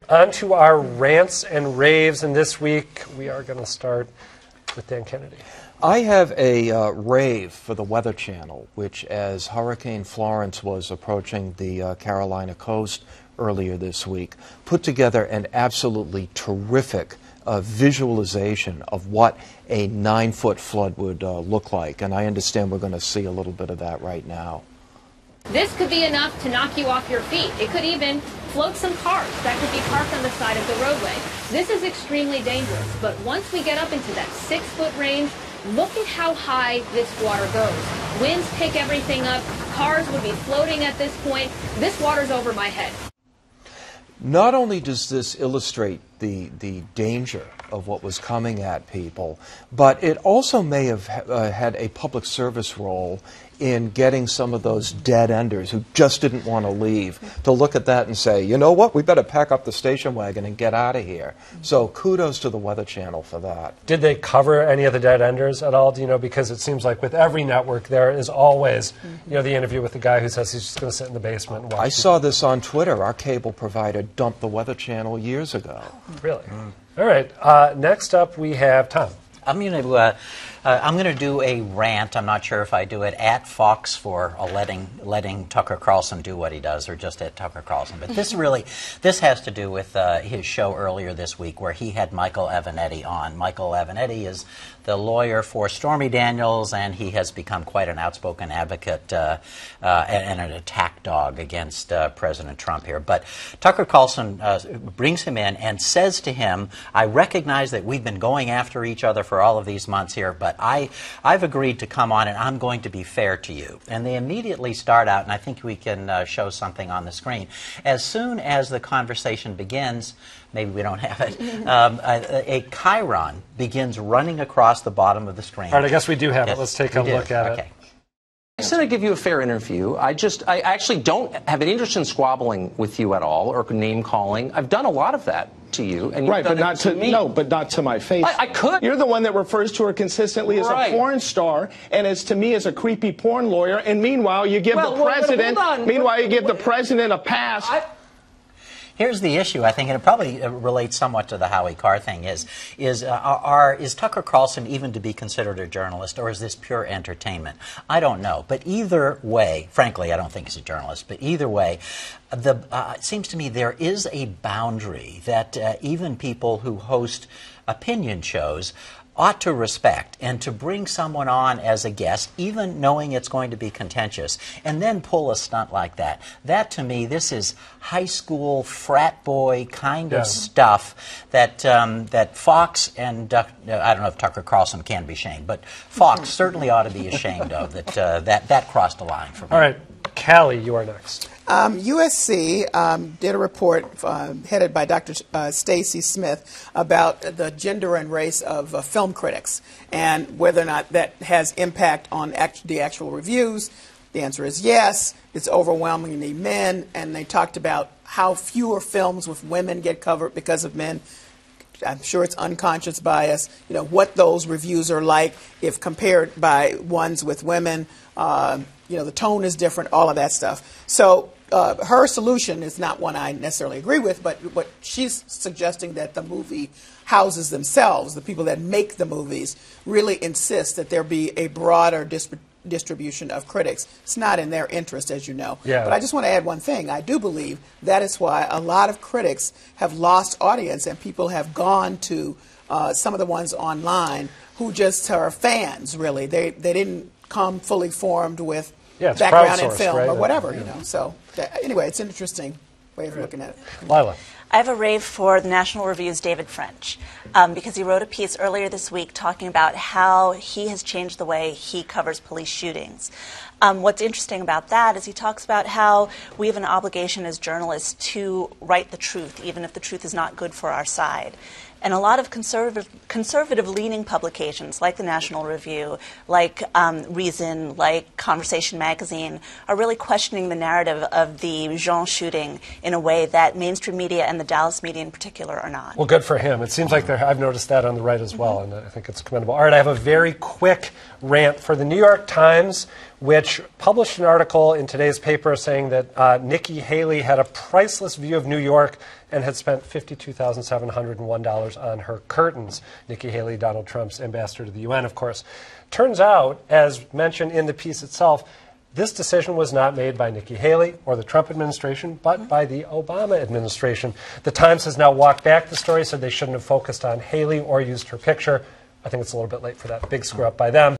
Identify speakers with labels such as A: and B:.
A: On to our rants and raves, and this week we are going to start with Dan Kennedy.
B: I have a rave for the Weather Channel, which, as Hurricane Florence was approaching the Carolina coast earlier this week, put together an absolutely terrific visualization of what a 9-foot flood would look like. And I understand we're going to see a little bit of that right now.
C: This could be enough to knock you off your feet. It could even float some cars that could be parked on the side of the roadway. This is extremely dangerous, but once we get up into that 6-foot range, look at how high this water goes. Winds pick everything up. Cars would be floating at this point. This water's over my head.
B: Not only does this illustrate the danger of what was coming at people, but it also may have had a public service role in getting some of those dead enders who just didn't want to leave to look at that and say, you know what, we better pack up the station wagon and get out of here. So kudos to the Weather Channel for that.
A: Did they cover any of the dead enders at all? Do you know, because it seems like with every network there is always, you know, the interview with the guy who says he's just going to sit in the basement and watch.
B: I saw this on Twitter. Our cable provider dumped the Weather Channel years ago.
A: Really? All right. Next up we have Tom.
D: I'm going to do a rant. I'm not sure if I do it at Fox for letting Tucker Carlson do what he does, or just at Tucker Carlson. But this has to do with his show earlier this week, where he had Michael Avenatti on. Michael Avenatti is the lawyer for Stormy Daniels, and he has become quite an outspoken advocate and an attack dog against President Trump here. But Tucker Carlson brings him in and says to him, I recognize that we've been going after each other for all of these months here, but I've agreed to come on and I'm going to be fair to you. And they immediately start out, and I think we can show something on the screen. As soon as the conversation begins, maybe we don't have it, a chyron begins running across the bottom of the screen.
A: All right, I guess we do have it. Let's take a look at it.
E: I said I'd give you a fair interview. I actually don't have an interest in squabbling with you at all, or name calling. I've done a lot of that to you, and you've done it to me.
F: No, but not to my face.
E: I could.
F: You're the one that refers to her consistently as a porn star, and as to me as a creepy porn lawyer. And meanwhile, you give the president. Meanwhile, you give the president a pass.
D: Here's the issue, I think, and it probably relates somewhat to the Howie Carr thing, is Tucker Carlson even to be considered a journalist, or is this pure entertainment? I don't know. But either way, frankly, I don't think he's a journalist, but either way, it seems to me there is a boundary that even people who host opinion shows ought to respect, and to bring someone on as a guest, even knowing it's going to be contentious, and then pull a stunt like that. That, to me, this is high school frat boy kind of stuff that that Fox and I don't know if Tucker Carlson can be shamed, but Fox certainly ought to be ashamed of that crossed the line for me.
A: All right, Callie, you are next.
G: USC did a report headed by Dr. Stacy Smith about the gender and race of film critics and whether or not that has impact on the actual reviews. The answer is yes. It's overwhelmingly men, and they talked about how fewer films with women get covered because of men. I'm sure it's unconscious bias, you know, what those reviews are like if compared by ones with women. You know, the tone is different, all of that stuff. So her solution is not one I necessarily agree with, but what she's suggesting that the movie houses themselves, the people that make the movies, really insist that there be a broader distribution of critics. It's not in their interest, as you know.
A: Yeah.
G: But I just want to add one thing. I do believe that is why a lot of critics have lost audience, and people have gone to some of the ones online who just are fans, really. They didn't come fully formed with background in film, right? Or whatever, you know. So anyway, it's an interesting way of looking at it.
A: Lylah.
H: I have a rave for the National Review's David French, because he wrote a piece earlier this week talking about how he has changed the way he covers police shootings. What's interesting about that is he talks about how we have an obligation as journalists to write the truth, even if the truth is not good for our side. And a lot of conservative-leaning publications, like the National Review, like Reason, like Conversation Magazine, are really questioning the narrative of the Jean shooting in a way that mainstream media and the Dallas media in particular are not.
A: Well, good for him. It seems like I've noticed that on the right as well, and I think it's commendable. All right, I have a very quick rant for the New York Times, which published an article in today's paper saying that Nikki Haley had a priceless view of New York and had spent $52,701 on her curtains. Nikki Haley, Donald Trump's ambassador to the UN, of course. Turns out, as mentioned in the piece itself, this decision was not made by Nikki Haley or the Trump administration, but by the Obama administration. The Times has now walked back the story, said they shouldn't have focused on Haley or used her picture. I think it's a little bit late for that big screw up by them.